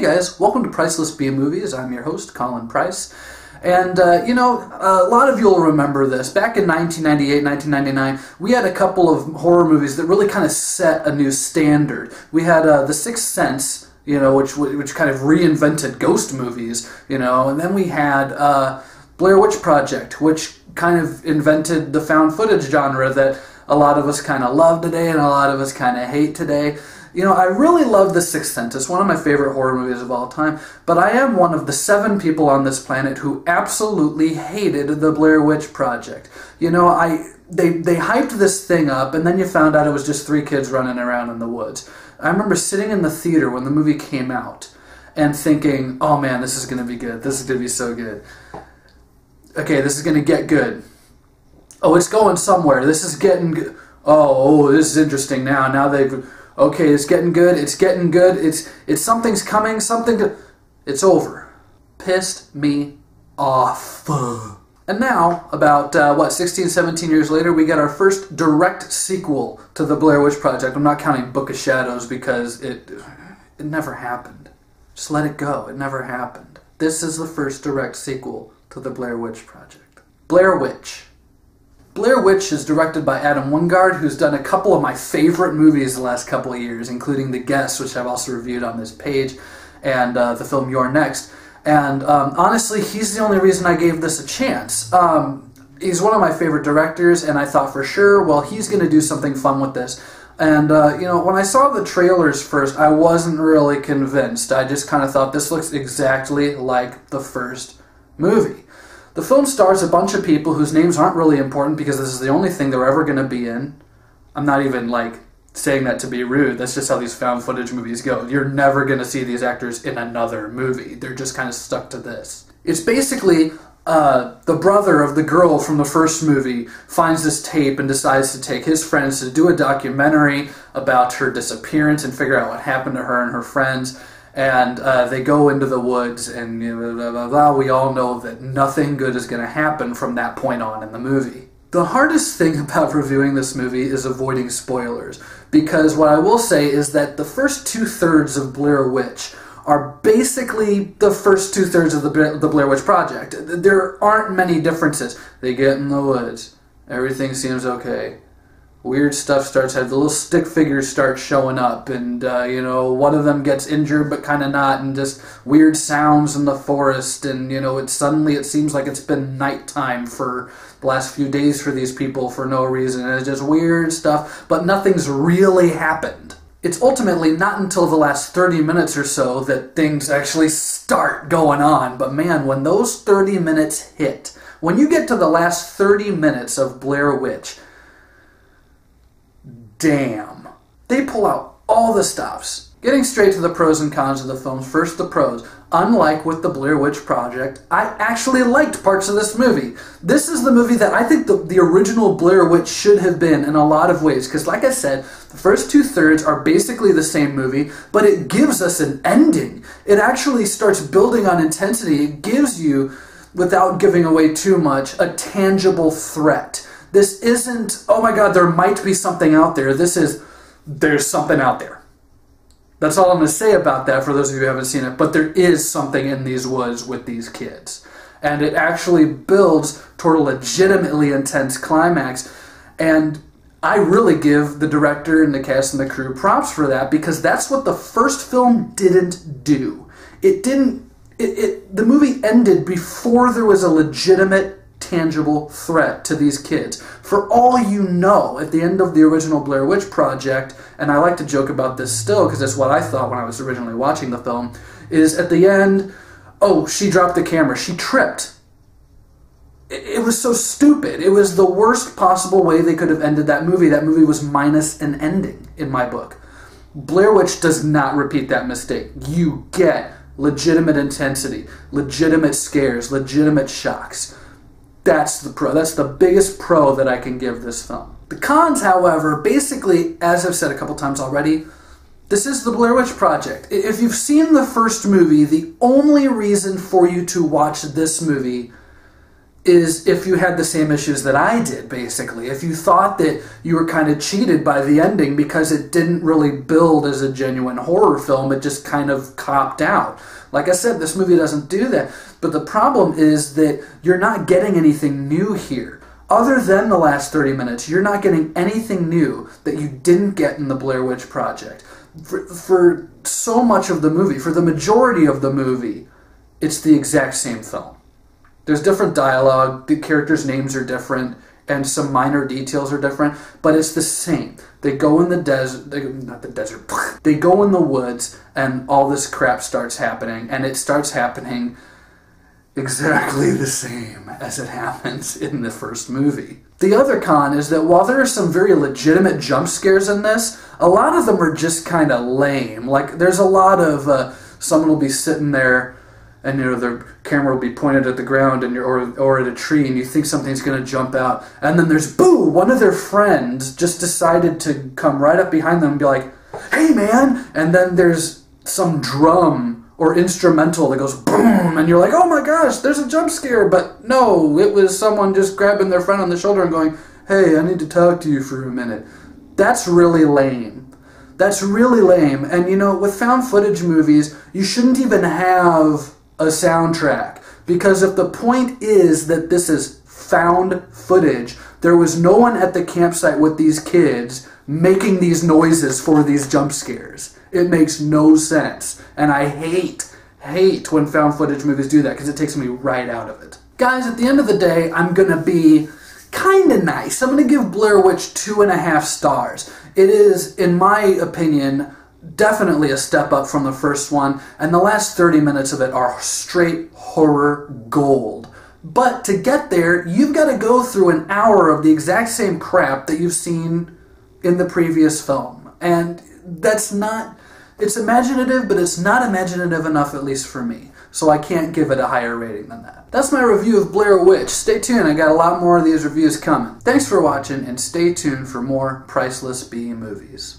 Hey guys, welcome to Priceless B Movies. I'm your host, Colin Price. And, a lot of you will remember this. Back in 1998, 1999, we had a couple of horror movies that really kind of set a new standard. We had The Sixth Sense, which kind of reinvented ghost movies, and then we had Blair Witch Project, which kind of invented the found footage genre that a lot of us kind of love today and a lot of us kind of hate today. I really love The Sixth Sense. It's one of my favorite horror movies of all time, but I am one of the 7 people on this planet who absolutely hated the Blair Witch Project. They hyped this thing up, and then you found out it was just 3 kids running around in the woods. I remember sitting in the theater when the movie came out and thinking, oh man, this is going to be good. This is going to be so good. Okay, this is going to get good. Oh, it's going somewhere. This is getting good. Oh, this is interesting now. Now they've... Okay, it's getting good, it's getting good, it's something's coming, it's over. Pissed me off. And now, about, 16, 17 years later, we get our first direct sequel to the Blair Witch Project. I'm not counting Book of Shadows because it never happened. Just let it go, it never happened. This is the first direct sequel to the Blair Witch Project. Blair Witch. Blair Witch is directed by Adam Wingard, who's done a couple of my favorite movies the last couple of years, including The Guest, which I've also reviewed on this page, and the film You're Next. And honestly, he's the only reason I gave this a chance. He's one of my favorite directors, and I thought for sure, well, he's going to do something fun with this. And, when I saw the trailers first, I wasn't really convinced. I just kind of thought this looks exactly like the first movie. The film stars a bunch of people whose names aren't really important because this is the only thing they're ever going to be in. I'm not even, saying that to be rude. That's just how these found footage movies go. You're never going to see these actors in another movie. They're just kind of stuck to this. It's basically the brother of the girl from the first movie finds this tape and decides to take his friends to do a documentary about her disappearance and figure out what happened to her and her friends. And they go into the woods, and blah, blah, blah, blah. We all know that nothing good is going to happen from that point on in the movie. The hardest thing about reviewing this movie is avoiding spoilers, because what I will say is that the first 2/3 of Blair Witch are basically the first 2/3 of the Blair Witch Project. There aren't many differences. They get in the woods. Everything seems okay. Weird stuff starts happening. The little stick figures start showing up, and, one of them gets injured, but kind of not, and just weird sounds in the forest, and, it seems like it's been nighttime for the last few days for these people for no reason, and it's just weird stuff, but nothing's really happened. It's ultimately not until the last 30 minutes or so that things actually start going on, but man, when those 30 minutes hit, when you get to the last 30 minutes of Blair Witch, damn. They pull out all the stops. Getting straight to the pros and cons of the film. First, the pros. Unlike with the Blair Witch Project, I actually liked parts of this movie. This is the movie that I think the original Blair Witch should have been in a lot of ways. Because like I said, the first 2/3 are basically the same movie, but it gives us an ending. It actually starts building on intensity. It gives you, without giving away too much, a tangible threat. This isn't, oh my god, there might be something out there. This is, there's something out there. That's all I'm going to say about that for those of you who haven't seen it. But there is something in these woods with these kids. And it actually builds toward a legitimately intense climax. And I really give the director and the cast and the crew props for that, because that's what the first film didn't do. The movie ended before there was a legitimate, tangible threat to these kids. For all you know, at the end of the original Blair Witch Project, and I like to joke about this still because it's what I thought when I was originally watching the film, is at the end, oh, she dropped the camera, she tripped. It was so stupid. It was the worst possible way they could have ended that movie. That movie was minus an ending, in my book. Blair Witch does not repeat that mistake. You get legitimate intensity, legitimate scares, legitimate shocks. That's the pro. That's the biggest pro that I can give this film. The cons, however, basically, as I've said a couple times already, this is the Blair Witch Project. If you've seen the first movie, the only reason for you to watch this movie is if you had the same issues that I did, basically. If you thought that you were kind of cheated by the ending because it didn't really build as a genuine horror film, it just kind of copped out. Like I said, this movie doesn't do that. But the problem is that you're not getting anything new here. Other than the last 30 minutes, you're not getting anything new that you didn't get in the Blair Witch Project. For so much of the movie, for the majority of the movie, it's the exact same film. There's different dialogue, the characters' names are different, and some minor details are different, but it's the same. They go in the desert, not the desert, they go in the woods, and all this crap starts happening, and it starts happening exactly the same as it happens in the first movie. The other con is that while there are some very legitimate jump scares in this, a lot of them are just kind of lame. Like, there's a lot of, someone will be sitting there, and the camera will be pointed at the ground and or at a tree, and you think something's going to jump out, and then there's, boo, one of their friends just decided to come right up behind them and be like, hey man, and then there's some drum or instrumental that goes boom, and you're like, oh my gosh, there's a jump scare, but no, it was someone just grabbing their friend on the shoulder and going, hey, I need to talk to you for a minute. That's really lame. That's really lame. And with found footage movies, you shouldn't even have a soundtrack, because if the point is that this is found footage, there was no one at the campsite with these kids making these noises for these jump scares. It makes no sense, and I hate when found footage movies do that, because it takes me right out of it. Guys, at the end of the day, I'm gonna be kinda nice. I'm gonna give Blair Witch 2.5 stars. It is, in my opinion, definitely a step up from the first one, and the last 30 minutes of it are straight horror gold. But to get there, you've got to go through an hour of the exact same crap that you've seen in the previous film. And that's not, it's imaginative, but it's not imaginative enough, at least for me. So I can't give it a higher rating than that. That's my review of Blair Witch. Stay tuned, I got a lot more of these reviews coming. Thanks for watching, and stay tuned for more Priceless B movies.